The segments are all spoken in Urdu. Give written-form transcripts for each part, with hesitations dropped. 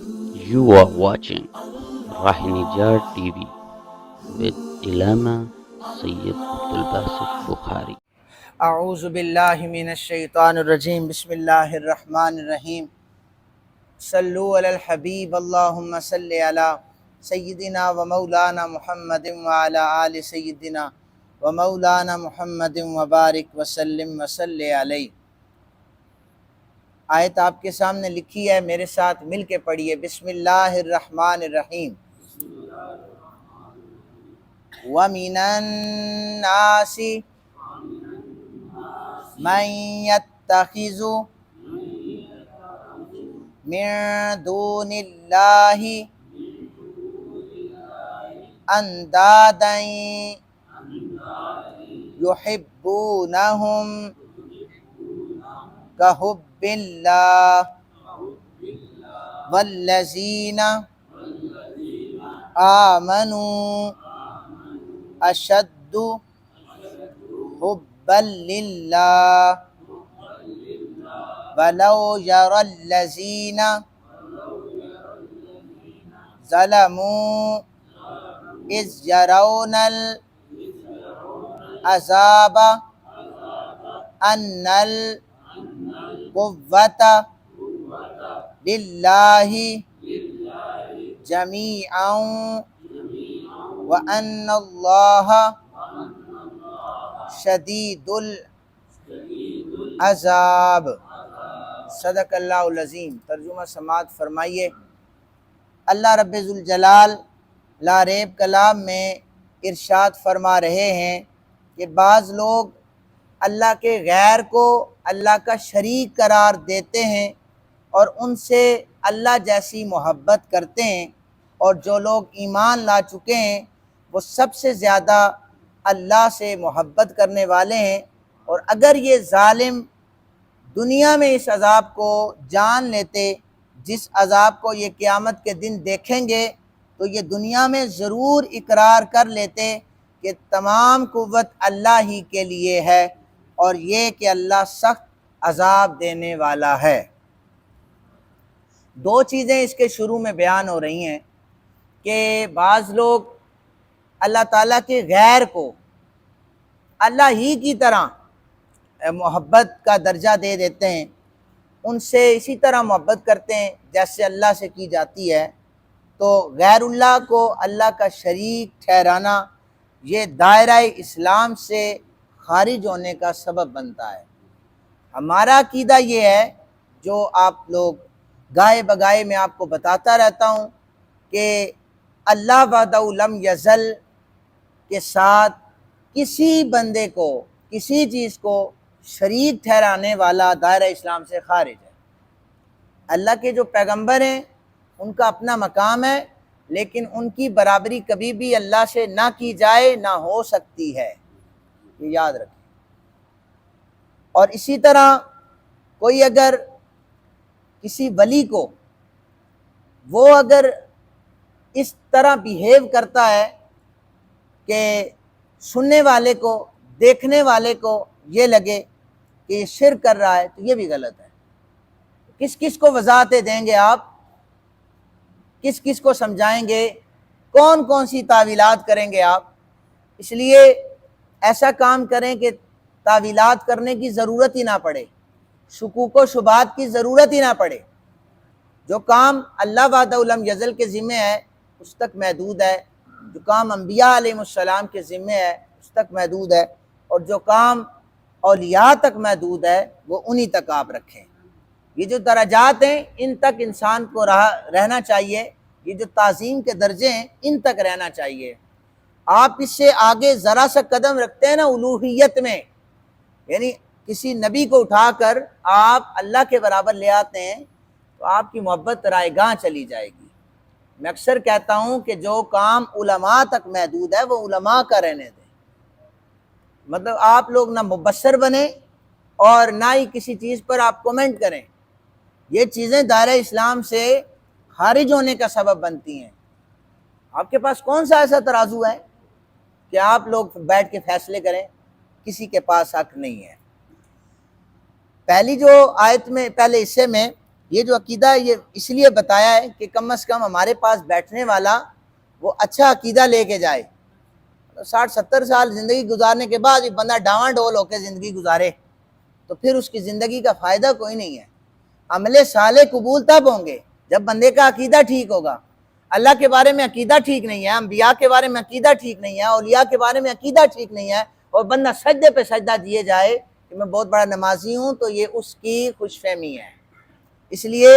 You are watching Rahinijar TV with Ilama Sayyid Abdul Basit Bukhari. اعوذ باللہ من الشیطان الرجیم، بسم اللہ الرحمن الرحیم۔ صلو علی الحبیب، اللہم صلی علی سیدنا و مولانا محمد وعلی آل سیدنا و مولانا محمد وبارک وسلم وصلی علیہ۔ آیت آپ کے سامنے لکھی ہے، میرے ساتھ مل کے پڑھیے، بسم اللہ الرحمن الرحیم۔ وَمِنَ النَّاسِ مَن يَتَّخِذُ مِن دُونِ اللَّهِ أَندَادًا يُحِبُّونَهُمْ كَحُبِّ اللَّهِ وَالَّذِينَ آمَنُوا أَشَدُّ حُبًّا لِلَّهِ وَلَوْ يَرَى الَّذِينَ ظَلَمُوا إِذْ يَرَوْنَ الْعَذَابَ أَنَّ الْقُوَّةَ لِلَّهِ جَمِيعًا وَأَنَّ اللَّهَ شَدِيدُ العذاب۔ صدق اللہ العظیم۔ ترجمہ سماعت فرمائیے۔ اللہ رب ذوالجلال لا ریب کلام میں ارشاد فرما رہے ہیں کہ بعض لوگ اللہ کے غیر کو اللہ کا شریک قرار دیتے ہیں اور ان سے اللہ جیسی محبت کرتے ہیں، اور جو لوگ ایمان لا چکے ہیں وہ سب سے زیادہ اللہ سے محبت کرنے والے ہیں۔ اور اگر یہ ظالم دنیا میں اس عذاب کو جان لیتے، جس عذاب کو یہ قیامت کے دن دیکھیں گے، تو یہ دنیا میں ضرور اقرار کر لیتے کہ تمام قوت اللہ ہی کے لیے ہے، اور یہ کہ اللہ سخت عذاب دینے والا ہے۔ دو چیزیں اس کے شروع میں بیان ہو رہی ہیں کہ بعض لوگ اللہ تعالیٰ کے غیر کو اللہ ہی کی طرح محبت کا درجہ دے دیتے ہیں، ان سے اسی طرح محبت کرتے ہیں جیسے اللہ سے کی جاتی ہے۔ تو غیر اللہ کو اللہ کا شریک ٹھہرانا یہ دائرہ اسلام سے خارج ہونے کا سبب بنتا ہے۔ ہمارا عقیدہ یہ ہے، جو آپ لوگ گائے بگائے میں آپ کو بتاتا رہتا ہوں، کہ اللہ وحدہ لم یزل کے ساتھ کسی بندے کو کسی چیز کو شریک ٹھہرانے والا دائرہ اسلام سے خارج ہے۔ اللہ کے جو پیغمبر ہیں ان کا اپنا مقام ہے، لیکن ان کی برابری کبھی بھی اللہ سے نہ کی جائے، نہ ہو سکتی ہے، یہ یاد رکھیں۔ اور اسی طرح کوئی اگر کسی ولی کو وہ اگر اس طرح بیہیو کرتا ہے کہ سننے والے کو، دیکھنے والے کو یہ لگے کہ یہ شرک کر رہا ہے، تو یہ بھی غلط ہے۔ کس کس کو وضاحتیں دیں گے آپ؟ کس کس کو سمجھائیں گے؟ کون کون سی تعویلات کریں گے آپ؟ اس لیے ایسا کام کریں کہ تعویلات کرنے کی ضرورت ہی نہ پڑے، شکوک و شبہات کی ضرورت ہی نہ پڑے۔ جو کام اللہ وحدہ لم یزل کے ذمہ ہے اس تک محدود ہے، جو کام انبیاء علیہ السلام کے ذمہ ہے اس تک محدود ہے، اور جو کام اولیاء تک محدود ہے وہ انہی تک آپ رکھیں۔ یہ جو درجات ہیں ان تک انسان کو رہنا چاہیے، یہ جو تعظیم کے درجے ہیں ان تک رہنا چاہیے۔ آپ اس سے آگے ذرا سا قدم رکھتے ہیں نا الوہیت میں، یعنی کسی نبی کو اٹھا کر آپ اللہ کے برابر لے آتے ہیں، تو آپ کی محبت رائے گاہ چلی جائے گی۔ میں اکثر کہتا ہوں کہ جو کام علماء تک محدود ہے وہ علماء کا رہنے دیں، مطلب آپ لوگ نہ مبصر بنیں اور نہ ہی کسی چیز پر آپ کومنٹ کریں۔ یہ چیزیں دائرہ اسلام سے خارج ہونے کا سبب بنتی ہیں۔ آپ کے پاس کون سا ایسا ترازو ہے کہ آپ لوگ بیٹھ کے فیصلے کریں؟ کسی کے پاس حق نہیں ہے۔ پہلی جو آیت میں پہلے حصے میں یہ جو عقیدہ ہے یہ اس لیے بتایا ہے کہ کم از کم ہمارے پاس بیٹھنے والا وہ اچھا عقیدہ لے کے جائے. 60-70 سال زندگی گزارنے کے بعد یہ بندہ ڈاواں ڈول ہو کے زندگی گزارے تو پھر اس کی زندگی کا فائدہ کوئی نہیں ہے. عمل صالح قبول تب ہوں گے جب بندے کا عقیدہ ٹھیک ہوگا. اللہ کے بارے میں عقیدہ ٹھیک نہیں ہے، انبیاء کے بارے میں عقیدہ ٹھیک نہیں ہے، اولیاء کے بارے میں عقیدہ ٹھیک نہیں ہے، اور بندہ سجدے پہ سجدہ دیے جائے کہ میں بہت بڑا نمازی ہوں، تو یہ اس کی خوش فہمی ہے. اس لیے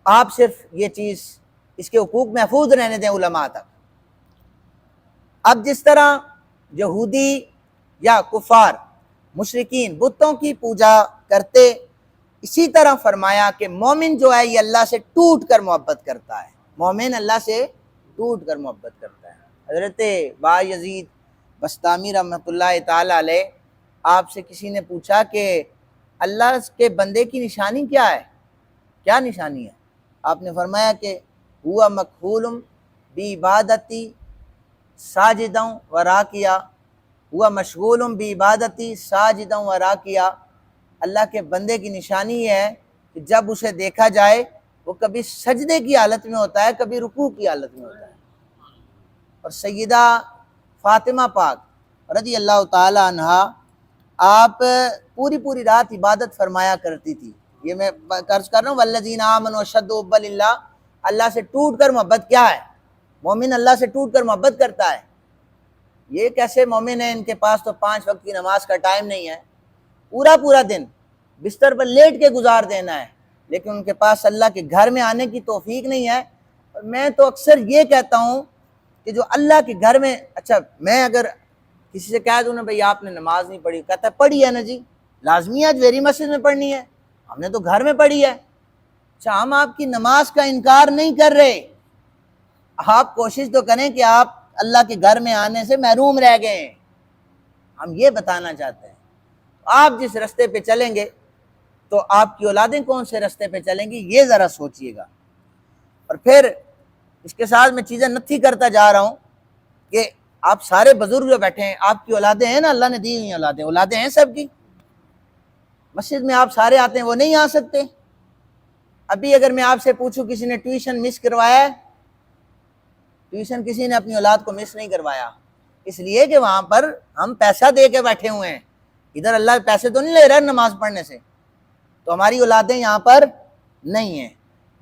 آپ صرف یہ چیز، اس کے حقوق محفوظ رہنے دیں علماء تک. اب جس طرح یہودی یا کفار مشرکین بتوں کی پوجا کرتے، اسی طرح فرمایا کہ مومن جو ہے یہ اللہ سے ٹوٹ کر محبت کرتا ہے. مومن اللہ سے ٹوٹ کر محبت کرتا ہے. حضرت بایزید بسطامی رحمۃ اللہ تعالی علیہ، آپ سے کسی نے پوچھا کہ اللہ کے بندے کی نشانی کیا ہے، کیا نشانی ہے؟ آپ نے فرمایا کہ ہوا مکحول بعبادتی ساجدا و راکیا، ہوا مشغول بعبادتی ساجدا و راکیا. اللہ کے بندے کی نشانی یہ ہے کہ جب اسے دیکھا جائے وہ کبھی سجدے کی حالت میں ہوتا ہے، کبھی رکوع کی حالت میں ہوتا ہے. اور سیدہ فاطمہ پاک رضی اللہ تعالی عنہا، آپ پوری رات عبادت فرمایا کرتی تھی. یہ میں عرض کر رہا ہوں والذین آمنوا اشد حبا للہ، اللہ سے ٹوٹ کر محبت کیا ہے؟ مومن اللہ سے ٹوٹ کر محبت کرتا ہے. یہ کیسے مومن ہیں، ان کے پاس تو 5 وقت کی نماز کا ٹائم نہیں ہے، پورا دن بستر پر لیٹ کے گزار دینا ہے، لیکن ان کے پاس اللہ کے گھر میں آنے کی توفیق نہیں ہے. اور میں تو اکثر یہ کہتا ہوں کہ جو اللہ کے گھر میں، اچھا میں اگر کسی سے کہہ دوں نا بھئی آپ نے نماز نہیں پڑھی، کہتا ہے پڑھی ہے نا جی، لازمی ہے ویری مسجد میں پڑھنی ہے، ہم نے تو گھر میں پڑھی ہے. اچھا ہم آپ کی نماز کا انکار نہیں کر رہے، آپ کوشش تو کریں کہ آپ اللہ کے گھر میں آنے سے محروم رہ گئے ہیں، ہم یہ بتانا چاہتے ہیں. آپ جس رستے پہ چلیں گے تو آپ کی اولادیں کون سے رستے پہ چلیں گی، یہ ذرا سوچئے گا. اور پھر اس کے ساتھ میں چیزیں نتھی کرتا جا رہا ہوں کہ آپ سارے بزرگ جو بیٹھے ہیں، آپ کی اولادیں ہیں نا، اللہ نے دی ہوئی اولادیں ہیں سب کی. مسجد میں آپ سارے آتے ہیں، وہ نہیں آ سکتے. ابھی اگر میں آپ سے پوچھوں کسی نے ٹیوشن مس کروایا ہے؟ ٹیوشن کسی نے اپنی اولاد کو مس نہیں کروایا، اس لیے کہ وہاں پر ہم پیسہ دے کے بیٹھے ہوئے ہیں. ادھر اللہ پیسے تو نہیں لے رہا نماز پڑھنے سے، تو ہماری اولادیں یہاں پر نہیں ہیں.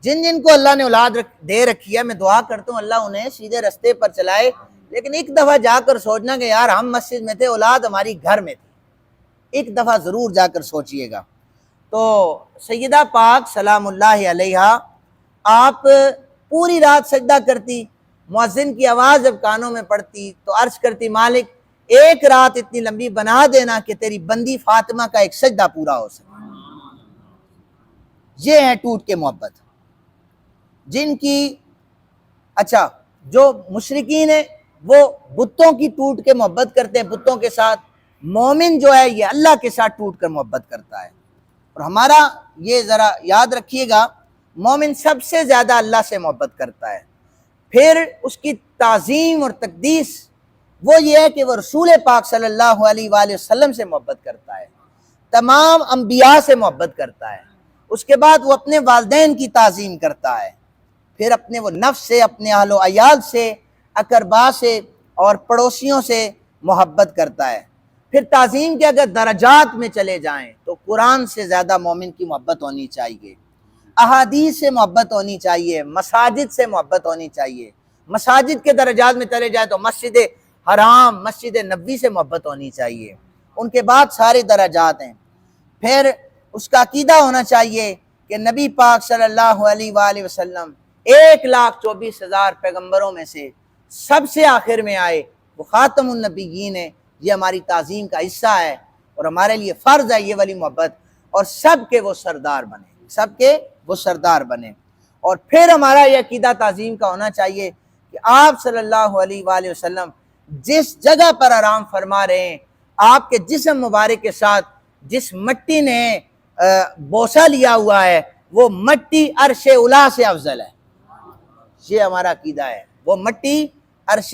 جن کو اللہ نے اولاد دے رکھی ہے، میں دعا کرتا ہوں اللہ انہیں سیدھے رستے پر چلائے. لیکن ایک دفعہ جا کر سوچنا کہ یار ہم مسجد میں تھے، اولاد ہماری گھر میں تھی، ایک دفعہ ضرور جا کر سوچئے گا. تو سیدہ پاک سلام اللہ علیہا، آپ پوری رات سجدہ کرتی، مؤذن کی آواز جب کانوں میں پڑتی تو عرض کرتی مالک ایک رات اتنی لمبی بنا دینا کہ تیری بندی فاطمہ کا ایک سجدہ پورا ہو سکے. یہ ہے ٹوٹ کے محبت جن کی. اچھا جو مشرکین ہیں وہ بتوں کی ٹوٹ کے محبت کرتے ہیں، بتوں کے ساتھ. مومن جو ہے یہ اللہ کے ساتھ ٹوٹ کر محبت کرتا ہے. اور ہمارا یہ ذرا یاد رکھیے گا، مومن سب سے زیادہ اللہ سے محبت کرتا ہے. پھر اس کی تعظیم اور تقدیس وہ یہ ہے کہ وہ رسول پاک صلی اللہ علیہ وآلہ وسلم سے محبت کرتا ہے، تمام انبیاء سے محبت کرتا ہے. اس کے بعد وہ اپنے والدین کی تعظیم کرتا ہے، پھر اپنے وہ نفس سے، اپنے اہل و عیال سے، اقربا سے اور پڑوسیوں سے محبت کرتا ہے. پھر تعظیم کے اگر درجات میں چلے جائیں تو قرآن سے زیادہ مومن کی محبت ہونی چاہیے، احادیث سے محبت ہونی چاہیے، مساجد سے محبت ہونی چاہیے. مساجد کے درجات میں چلے جائیں تو مسجد حرام، مسجد نبوی سے محبت ہونی چاہیے. ان کے بعد سارے درجات ہیں. پھر اس کا عقیدہ ہونا چاہیے کہ نبی پاک صلی اللہ علیہ وآلہ وسلم 1,24,000 پیغمبروں میں سے سب سے آخر میں آئے، وہ خاتم النبیین ہے. یہ ہماری تعظیم کا حصہ ہے اور ہمارے لیے فرض ہے یہ والی محبت، اور سب کے وہ سردار بنے، سب کے وہ سردار بنے. اور پھر ہمارا یہ عقیدہ تعظیم کا ہونا چاہیے کہ آپ صلی اللہ علیہ وآلہ وسلم جس جگہ پر آرام فرما رہے ہیں، آپ کے جسم مبارک کے ساتھ جس مٹی نے بوسہ لیا ہوا ہے وہ مٹی عرش اولا سے افضل ہے. یہ ہمارا عقیدہ ہے، وہ مٹی عرش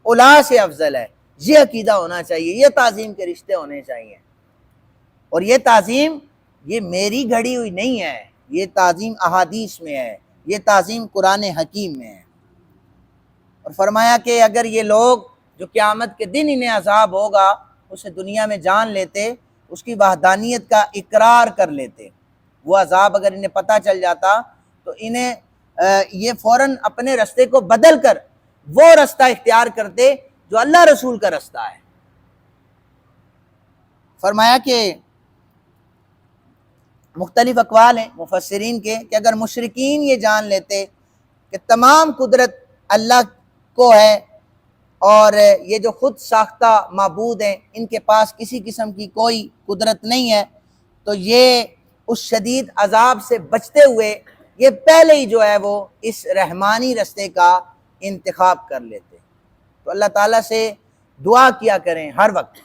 اولا سے افضل ہے. یہ عقیدہ ہونا چاہیے، یہ تعظیم کے رشتے ہونے چاہیے. اور یہ تعظیم یہ میری گھڑی ہوئی نہیں ہے، یہ تعظیم احادیث میں ہے، یہ تعظیم قرآن حکیم میں ہے۔ اور فرمایا کہ اگر یہ لوگ جو قیامت کے دن انہیں عذاب ہوگا اسے دنیا میں جان لیتے، اس کی وحدانیت کا اقرار کر لیتے، وہ عذاب اگر انہیں پتہ چل جاتا تو انہیں یہ فوراً اپنے رستے کو بدل کر وہ رستہ اختیار کرتے جو اللہ رسول کا رستہ ہے۔ فرمایا کہ مختلف اقوال ہیں مفسرین کے کہ اگر مشرکین یہ جان لیتے کہ تمام قدرت اللہ کو ہے اور یہ جو خود ساختہ معبود ہیں ان کے پاس کسی قسم کی کوئی قدرت نہیں ہے، تو یہ اس شدید عذاب سے بچتے ہوئے یہ پہلے ہی جو ہے وہ اس رحمانی رستے کا انتخاب کر لیتے۔ تو اللہ تعالیٰ سے دعا کیا کریں ہر وقت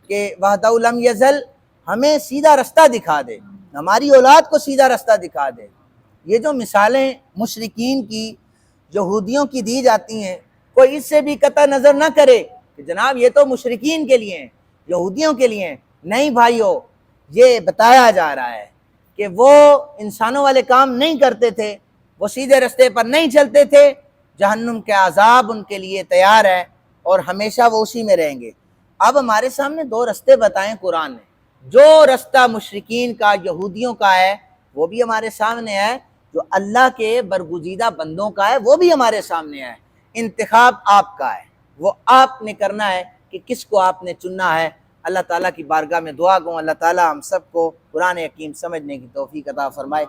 کہ وحدہ لم یزل ہمیں سیدھا رستہ دکھا دے، ہماری اولاد کو سیدھا رستہ دکھا دے۔ یہ جو مثالیں مشرکین کی، یہودیوں کی دی جاتی ہیں، کوئی اس سے بھی قطع نظر نہ کرے کہ جناب یہ تو مشرکین کے لیے ہیں، یہودیوں کے لیے ہیں۔ نہیں بھائیو، یہ بتایا جا رہا ہے کہ وہ انسانوں والے کام نہیں کرتے تھے، وہ سیدھے رستے پر نہیں چلتے تھے، جہنم کے عذاب ان کے لیے تیار ہے اور ہمیشہ وہ اسی میں رہیں گے۔ اب ہمارے سامنے دو رستے بتائیں قرآن نے، جو رستہ مشرکین کا، یہودیوں کا ہے وہ بھی ہمارے سامنے ہے، جو اللہ کے برگزیدہ بندوں کا ہے وہ بھی ہمارے سامنے ہے۔ انتخاب آپ کا ہے، وہ آپ نے کرنا ہے کہ کس کو آپ نے چننا ہے۔ اللہ تعالیٰ کی بارگاہ میں دعا گو اللہ تعالیٰ ہم سب کو قرآن حکیم سمجھنے کی توفیق عطا فرمائے۔